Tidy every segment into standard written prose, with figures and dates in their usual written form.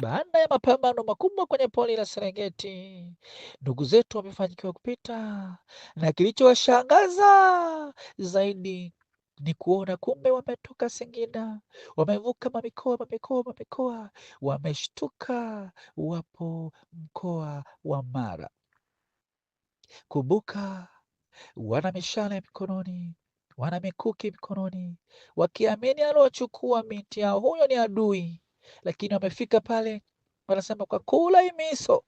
Baada ya mapambano makubwa kwenye pori la Serengeti, ndugu zetu wamefanikiwa kupita, na kilichowashangaza zaidi ni kuona kumbe wametoka Singida, wamevuka mamikoa, wameshtuka wapo mkoa wa Mara. Kumbuka, wana mishale mikononi, wana mikuki mikononi, wakiamini aliochukua binti yao huyo ni adui, lakini wamefika pale, wanasema kwa kula imiso,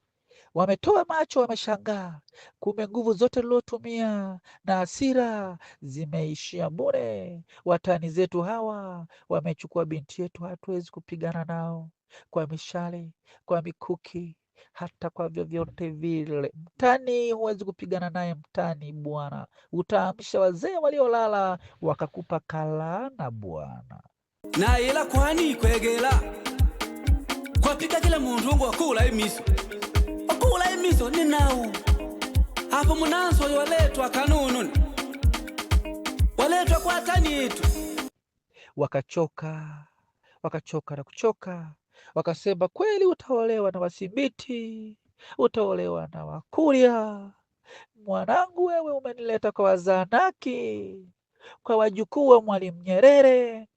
wametoa macho, wameshangaa. Kumbe nguvu zote lilotumia na hasira zimeishia bure. Watani zetu hawa wamechukua binti yetu, hatuwezi kupigana nao kwa mishale, kwa mikuki, hata kwa vyovyote vile. Mtani huwezi kupigana naye, mtani bwana, utaamsha wazee waliolala wakakupa kalana bwana. na ila kwani kwegela kwapiga kila muntu ngo wakula imiso ni nau hapo munanso waletwa kanunu waletwa kwa tani yetu. Wakachoka na kuchoka, wakasema kweli utaolewa na Wasibiti, utaolewa na Wakurya. Mwanangu, wewe umenileta kwa Wazanaki, kwa wajukuu wa Mwalimu Nyerere.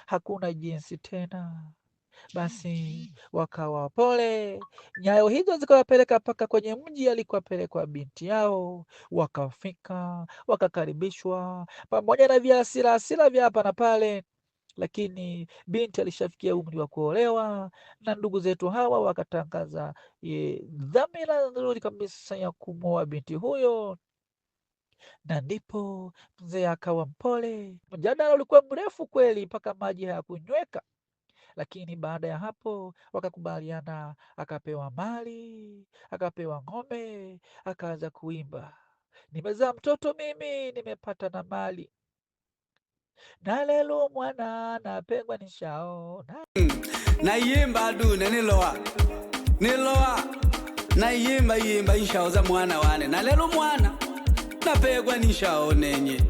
Hakuna jinsi tena. Basi wakawa pole, nyayo hizo zikawapeleka mpaka kwenye mji alikuwapelekwa binti yao. Wakafika, wakakaribishwa pamoja na hasira vya hapa na pale, lakini binti alishafikia umri wa kuolewa, na ndugu zetu hawa wakatangaza dhamira nzuri kabisa ya kumwoa binti huyo, na ndipo mzee akawa mpole. Mjadala ulikuwa mrefu kweli, mpaka maji hayakunyweka, lakini baada ya hapo wakakubaliana, akapewa mali, akapewa ng'ombe, akaanza kuimba, nimezaa mtoto mimi, nimepata na mali, na lelo mwana napengwa nishao naiyimba dune niloa naiyimba inshao za mwana wane, na lelo mwana napegwa nishao nenye,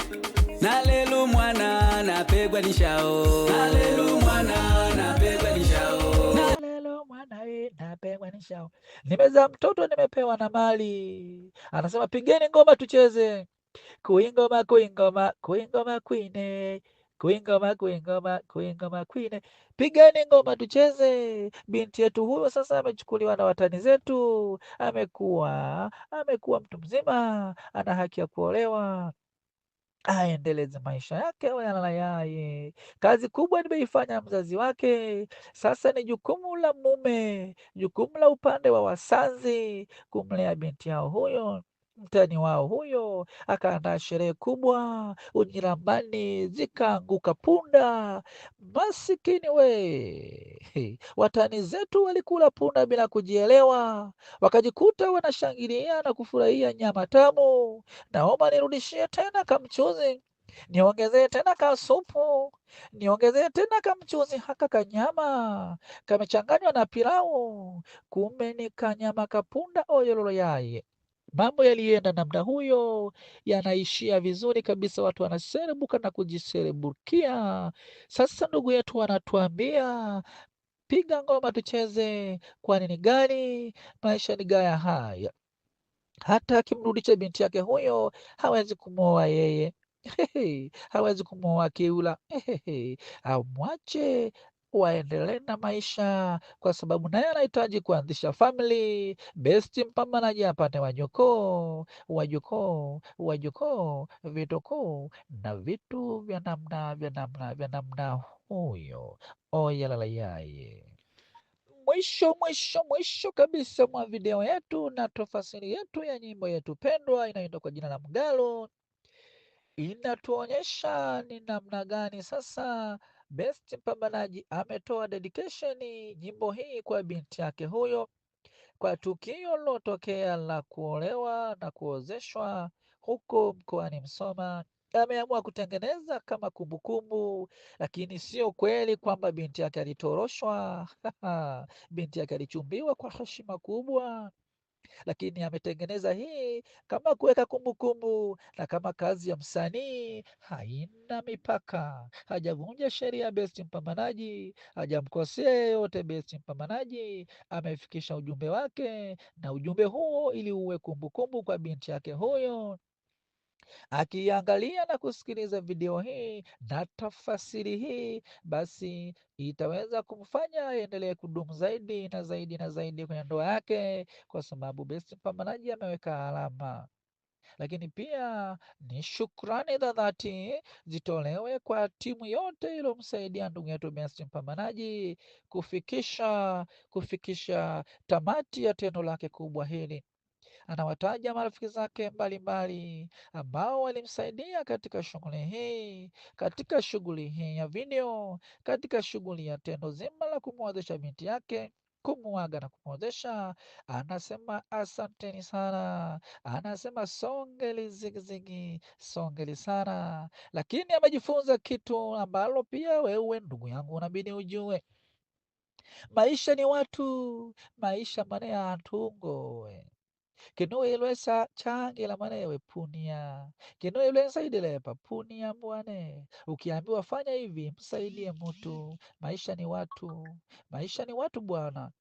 na lelo mwana napegwa nishao, na lelo mwana napegwa nishao, na lelo mwana napegwa nishao, nimezaa mtoto nimepewa na mali. Anasema pigeni ngoma tucheze, kuingoma kuingoma kuingoma kwine, kuingoma kwine, pigeni ngoma tucheze. Binti yetu huyo sasa amechukuliwa na watani zetu, amekuwa mtu mzima, ana haki ya kuolewa, aendeleze maisha yake yalala yaye. Kazi kubwa nimeifanya mzazi wake, sasa ni jukumu la mume, jukumu la upande wa wazazi kumlea binti yao huyo. Mtani wao huyo akaandaa sherehe kubwa, Unyirambani zikaanguka punda. Masikini we, watani zetu walikula punda bila kujielewa, wakajikuta wanashangilia na kufurahia nyama tamu. Naomba nirudishie tena kamchuzi, niongezee tena kasupu, niongezee tena kamchuzi, haka kanyama kamechanganywa na pilau, kumbe ni kanyama kapunda oyololo yaye. Mambo yalienda namna huyo, yanaishia vizuri kabisa, watu wanaserebuka na kujiserebukia. Sasa ndugu yetu wanatuambia piga ngoma tucheze, kwani ni gani? Maisha ni gaya haya. Hata akimrudisha binti yake huyo hawezi kumwoa yeye, hawezi kumwoa Kiula, amwache waendelee na maisha, kwa sababu naye anahitaji kuanzisha family. Besti mpambanaji apate wajukuu, vitukuu na vitu vya namna huyo. Oyalalayaye. Mwisho kabisa mwa video yetu na tafasiri yetu ya nyimbo yetu pendwa inayoitwa kwa jina la Mgalo, inatuonyesha ni namna gani sasa Best mpambanaji ametoa dedication nyimbo hii kwa binti yake huyo, kwa tukio lilotokea la kuolewa na kuozeshwa huko mkoani Msoma. Ameamua kutengeneza kama kumbukumbu, lakini sio kweli kwamba binti yake alitoroshwa. Binti yake alichumbiwa kwa heshima kubwa, lakini ametengeneza hii kama kuweka kumbukumbu, na kama kazi ya msanii haina mipaka. Hajavunja sheria Best Mpambanaji, hajamkosea yeyote Best Mpambanaji. Amefikisha ujumbe wake, na ujumbe huo ili uwe kumbukumbu kwa binti yake huyo. Akiangalia na kusikiliza video hii na tafasiri hii, basi itaweza kumfanya aendelee kudumu zaidi na zaidi na zaidi kwenye ndoa yake, kwa sababu Best Mpambanaji ameweka alama. Lakini pia ni shukrani za dhati zitolewe kwa timu yote iliyomsaidia ndugu yetu Best Mpambanaji kufikisha tamati ya tendo lake kubwa hili. Anawataja marafiki zake mbalimbali ambao walimsaidia katika shughuli hii ya video, katika shughuli ya tendo zima la kumwozesha binti yake, kumuaga na kumwozesha. Anasema asanteni sana, anasema songeli zigizigi, songeli sana. Lakini amejifunza kitu ambalo pia wewe ndugu yangu unabidi ujue. Maisha ni watu, maisha mane ya ntungo kino ilwesa changila mwanewe punia, kino ilwesa idelepa punia mbwane. Ukiambiwa fanya hivi msaidie mtu. Maisha ni watu, maisha ni watu bwana.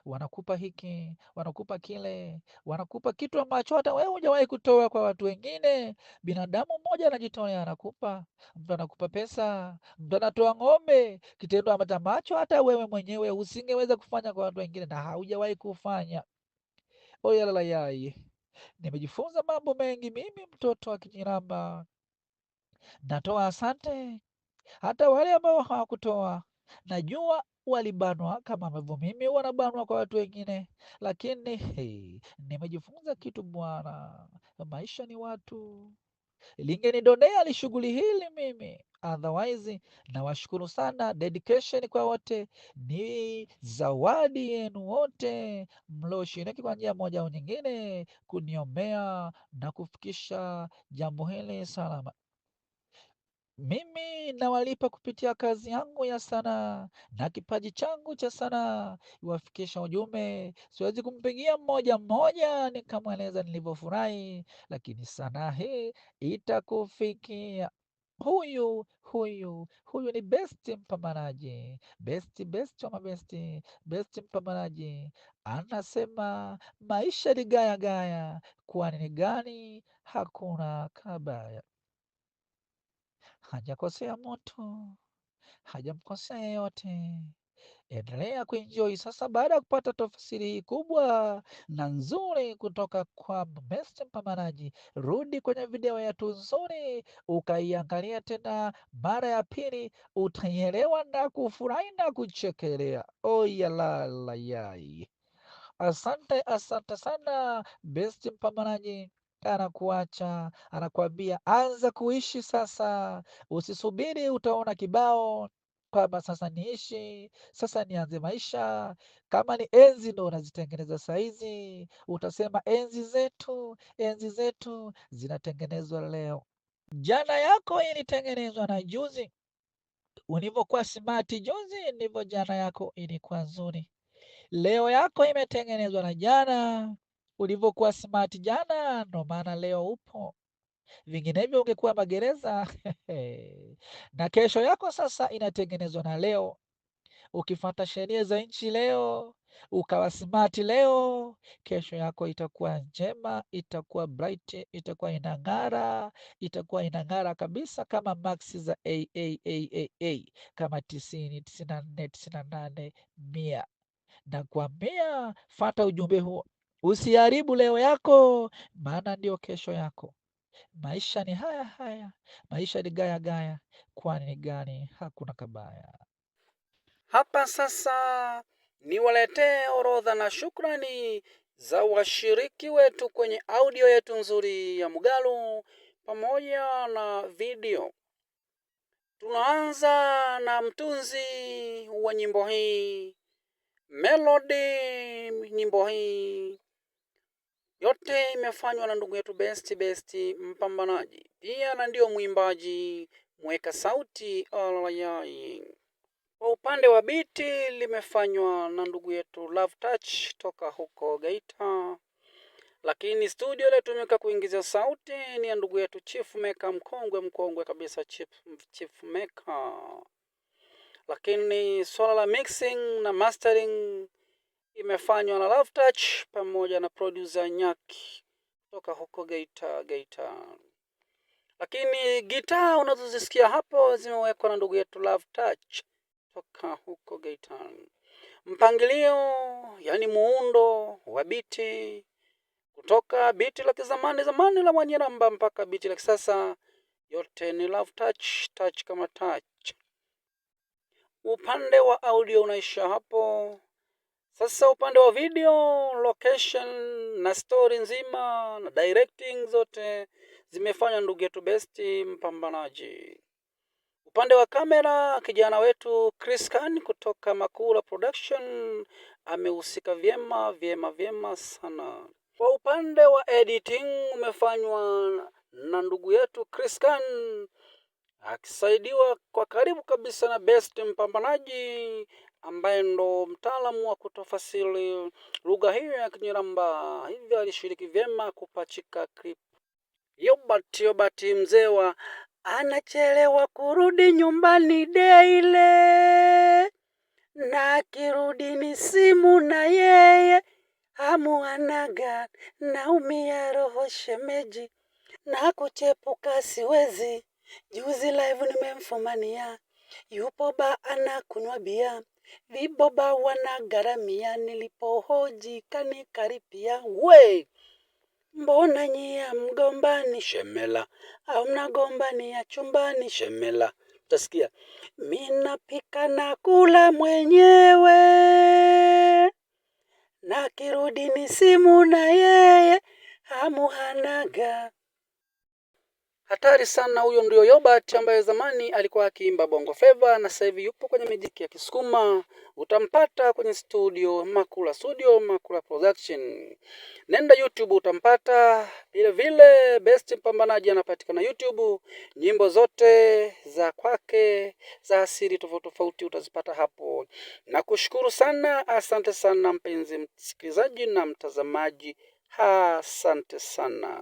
Wanakupa hiki, wanakupa kile, wanakupa kitu ambacho hata wewe hujawahi kutoa kwa watu wengine. Binadamu mmoja anajitolea anakupa, mtu anakupa pesa, mtu anatoa ng'ombe, kitendo ambacho hata wewe mwenyewe usingeweza kufanya kwa watu wengine na haujawahi kufanya. Oyalayai, nimejifunza mambo mengi mimi, mtoto wa Kijiramba. Natoa asante hata wale ambao hawakutoa. Najua walibanwa kama ambavyo mimi wanabanwa kwa watu wengine, lakini nimejifunza kitu bwana. Maisha ni watu. Lingenidonea lishughuli hili mimi, otherwise nawashukuru sana. Dedication kwa wote, ni zawadi yenu wote mlioshiriki kwa njia moja au nyingine kuniombea na kufikisha jambo hili salama. Mimi nawalipa kupitia kazi yangu ya sanaa na kipaji changu cha sanaa iwafikisha ujumbe. Siwezi kumpigia mmoja mmoja nikamweleza nilivyofurahi, lakini sanaa hii itakufikia. Huyu ni Best Mpambanaji, best wa mabesti, Best Mpambanaji. Anasema maisha ni gaya gaya, kwani ni gani hakuna kabaya. Hajakosea mtu, hajamkosea yeyote. Endelea kuenjoy sasa. Baada ya kupata tafsiri hii kubwa na nzuri kutoka kwa Best Mpambanaji, rudi kwenye video yetu nzuri ukaiangalia tena mara ya pili, utaielewa na kufurahi na kuchekelea. Oyalalayai, asante sana. Best Mpambanaji anakuacha, anakuambia anza kuishi sasa, usisubiri utaona kibao kwamba sasa niishi, sasa nianze maisha. Kama ni enzi ndo unazitengeneza saizi, utasema enzi zetu zinatengenezwa leo. Jana yako ilitengenezwa na juzi. Ulivyokuwa smart juzi, ndivyo jana yako ilikuwa nzuri. Leo yako imetengenezwa na jana. Ulivyokuwa smart jana, ndo maana leo upo, vinginevyo ungekuwa magereza. Na kesho yako sasa inatengenezwa na leo. Ukifuata sheria za nchi leo, ukawa smart leo, kesho yako itakuwa njema, itakuwa bright, itakuwa inang'ara kabisa kama maksi za AAAA, kama 90, 94, 98, 100. Nakwambia fata ujumbe huo, usiharibu leo yako, maana ndio kesho yako. Maisha ni haya, maisha ni gaya gaya, kwani ni gani hakuna kabaya. Hapa sasa niwaletee orodha na shukrani za washiriki wetu kwenye audio yetu nzuri ya Mugalu pamoja na video. Tunaanza na mtunzi wa nyimbo hii, melody. Nyimbo hii yote imefanywa na ndugu yetu Best Mpambanaji, pia na ndio mwimbaji mweka sauti Alayai. Kwa upande wa biti limefanywa na ndugu yetu Love Touch toka huko Geita. lakini studio ile tumeka kuingiza sauti ni ya ndugu yetu Chief Maker, mkongwe kabisa, Chief Maker. Lakini swala la mixing na mastering imefanywa na Love Touch pamoja na producer Nyaki kutoka huko Geita. Lakini gitaa unazozisikia hapo zimewekwa na ndugu yetu Love Touch kutoka huko Geita. Mpangilio, yani muundo wa biti, kutoka biti la kizamani la Mwanyiramba mpaka biti la kisasa, yote ni Love Touch kama touch. Upande wa audio unaisha hapo. Sasa upande wa video, location na story nzima na directing zote zimefanya ndugu yetu Best Mpambanaji. Upande wa kamera, kijana wetu Chris Khan kutoka Makula Production amehusika vyema sana. Kwa upande wa editing umefanywa na ndugu yetu Chris Khan akisaidiwa kwa karibu kabisa na Best Mpambanaji ambaye ndo mtaalamu wa kutafasiri lugha hiyo ya Kinyaramba. Hivyo alishiriki vyema kupachika clip. Yobert mzewa anachelewa kurudi nyumbani daily, na kirudi ni simu na yeye hamuanaga, naumia roho shemeji na kuchepuka siwezi. Juzi live nimemfumania, yupo ba anakunywa bia, viboba wanagaramia, nilipohoji kanikaripia. We, mbona nyia mgombani shemela, au mnagombani ya chumbani shemela? Utasikia mina pika na kula mwenyewe, na kirudi ni simu na yeye hamuhanaga. Hatari sana. Huyo ndio Yobert ambaye zamani alikuwa akiimba Bongo Flava na sasa hivi yupo kwenye muziki ya Kisukuma. Utampata kwenye Makula Production. Nenda YouTube utampata. Vile Best Mpambanaji anapatikana YouTube. Nyimbo zote za kwake za asili tofauti utazipata hapo. Nakushukuru sana, asante sana mpenzi msikilizaji na mtazamaji. Asante sana.